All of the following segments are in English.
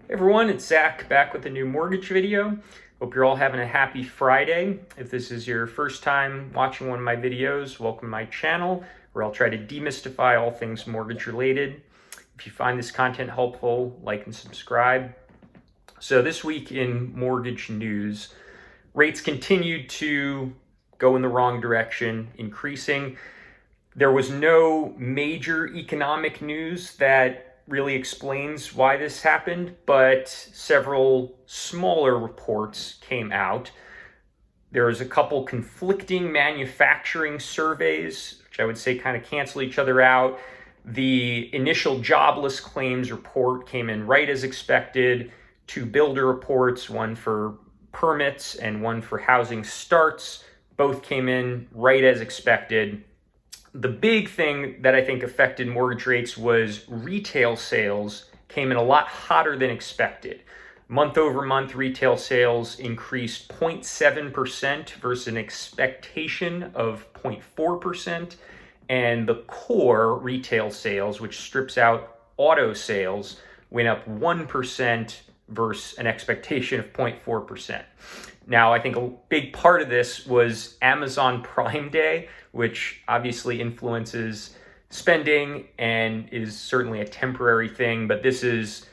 Hey everyone, it's Zach back with a new mortgage video. Hope you're all having a happy Friday. If this is your first time watching one of my videos, welcome to my channel where I'll try to demystify all things mortgage related. If you find this content helpful, like and subscribe. So this week in mortgage news, rates continued to go in the wrong direction, increasing. There was no major economic news that really explains why this happened, but several smaller reports came out. There was a couple conflicting manufacturing surveys, which I would say kind of cancel each other out. The initial jobless claims report came in right as expected. Two builder reports, one for permits and one for housing starts, both came in right as expected. The big thing that I think affected mortgage rates was retail sales came in a lot hotter than expected. Month over month, retail sales increased 0.7% versus an expectation of 0.4%. And the core retail sales, which strips out auto sales, went up 1% versus an expectation of 0.4%. Now, I think a big part of this was Amazon Prime Day, which obviously influences spending and is certainly a temporary thing, but this is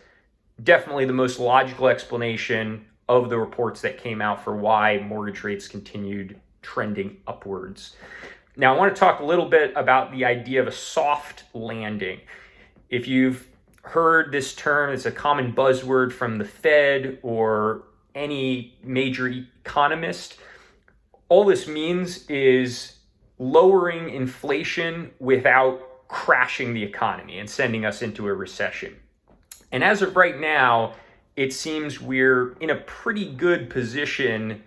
definitely the most logical explanation of the reports that came out for why mortgage rates continued trending upwards. Now, I want to talk a little bit about the idea of a soft landing. If you've heard this term, it's a common buzzword from the Fed or any major economist. All this means is lowering inflation without crashing the economy and sending us into a recession. And as of right now, it seems we're in a pretty good position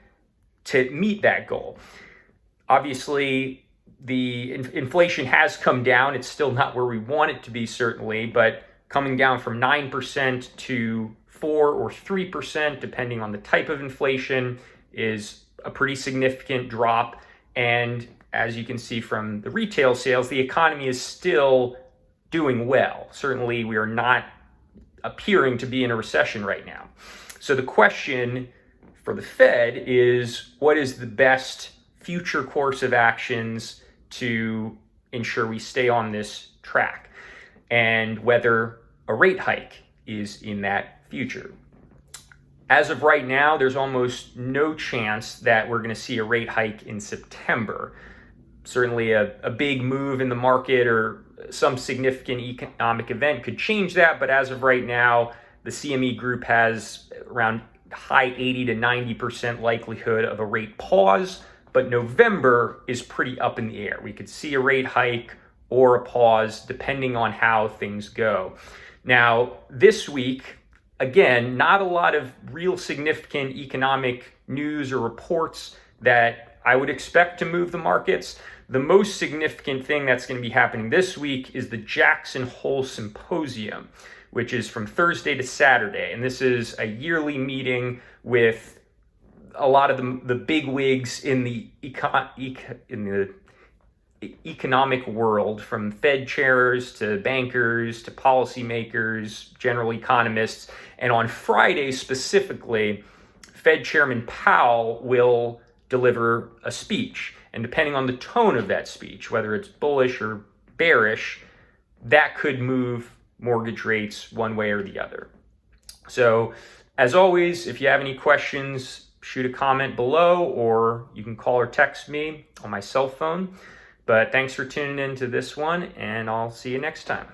to meet that goal. Obviously, the inflation has come down. It's still not where we want it to be, certainly, but coming down from 9% to 4 or 3%, depending on the type of inflation, is a pretty significant drop. And as you can see from the retail sales, the economy is still doing well. Certainly, we are not appearing to be in a recession right now. So the question for the Fed is, what is the best future course of actions to ensure we stay on this track? And whether a rate hike is in that future. As of right now, there's almost no chance that we're going to see a rate hike in September. Certainly a big move in the market or some significant economic event could change that, but as of right now, the CME group has around high 80 to 90% likelihood of a rate pause, but November is pretty up in the air. We could see a rate hike or a pause depending on how things go. Now, this week, again, not a lot of real significant economic news or reports that I would expect to move the markets. The most significant thing that's going to be happening this week is the Jackson Hole Symposium, which is from Thursday to Saturday. And this is a yearly meeting with a lot of the big wigs in the economic world, from Fed chairs to bankers to policymakers, general economists. And on Friday specifically, Fed Chairman Powell will deliver a speech. And depending on the tone of that speech, whether it's bullish or bearish, that could move mortgage rates one way or the other. So, as always, if you have any questions, shoot a comment below, or you can call or text me on my cell phone. But thanks for tuning in to this one, and I'll see you next time.